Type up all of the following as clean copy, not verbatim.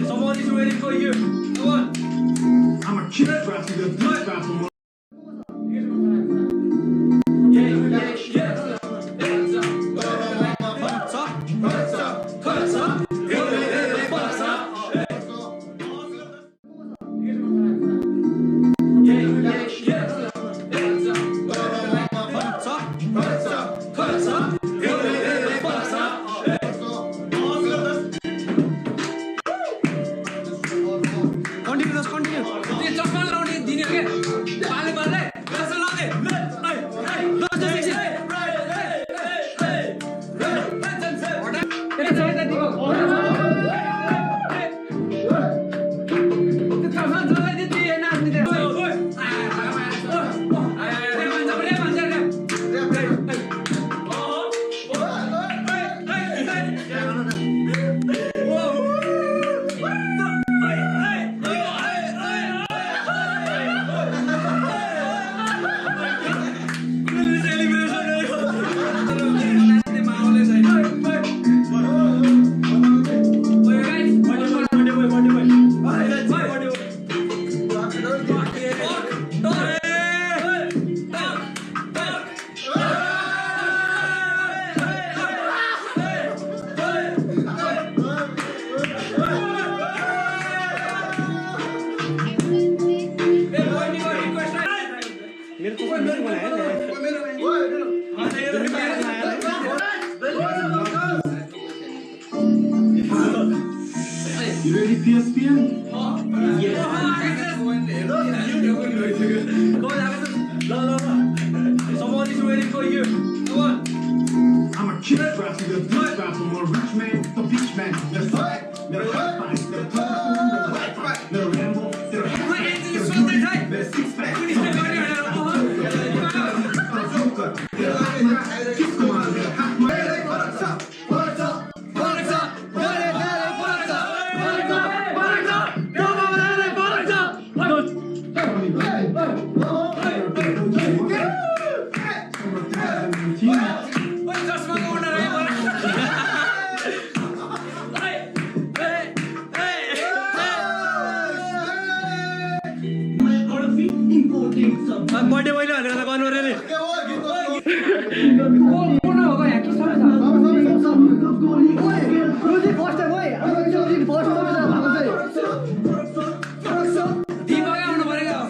Somebody's waiting for you. Come on. I'm a kid rapper. You ready, PSPN? Yeah. Somebody's waiting for you. Come on. I'm a kid rapper, the beach rapper, more rich man, the beach man. There's fight, there's fight, there's fight, there's ramble, there's six pack. Birthday मैले भनेर त गर्नु रे नि कोन हो गया कि सबै रोजी first time है अब रोजी फर्स्ट टाइम भएको चाहिँ दिमाग आउनु परेको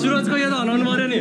सुरजको यो त हनाउनु पर्यो नि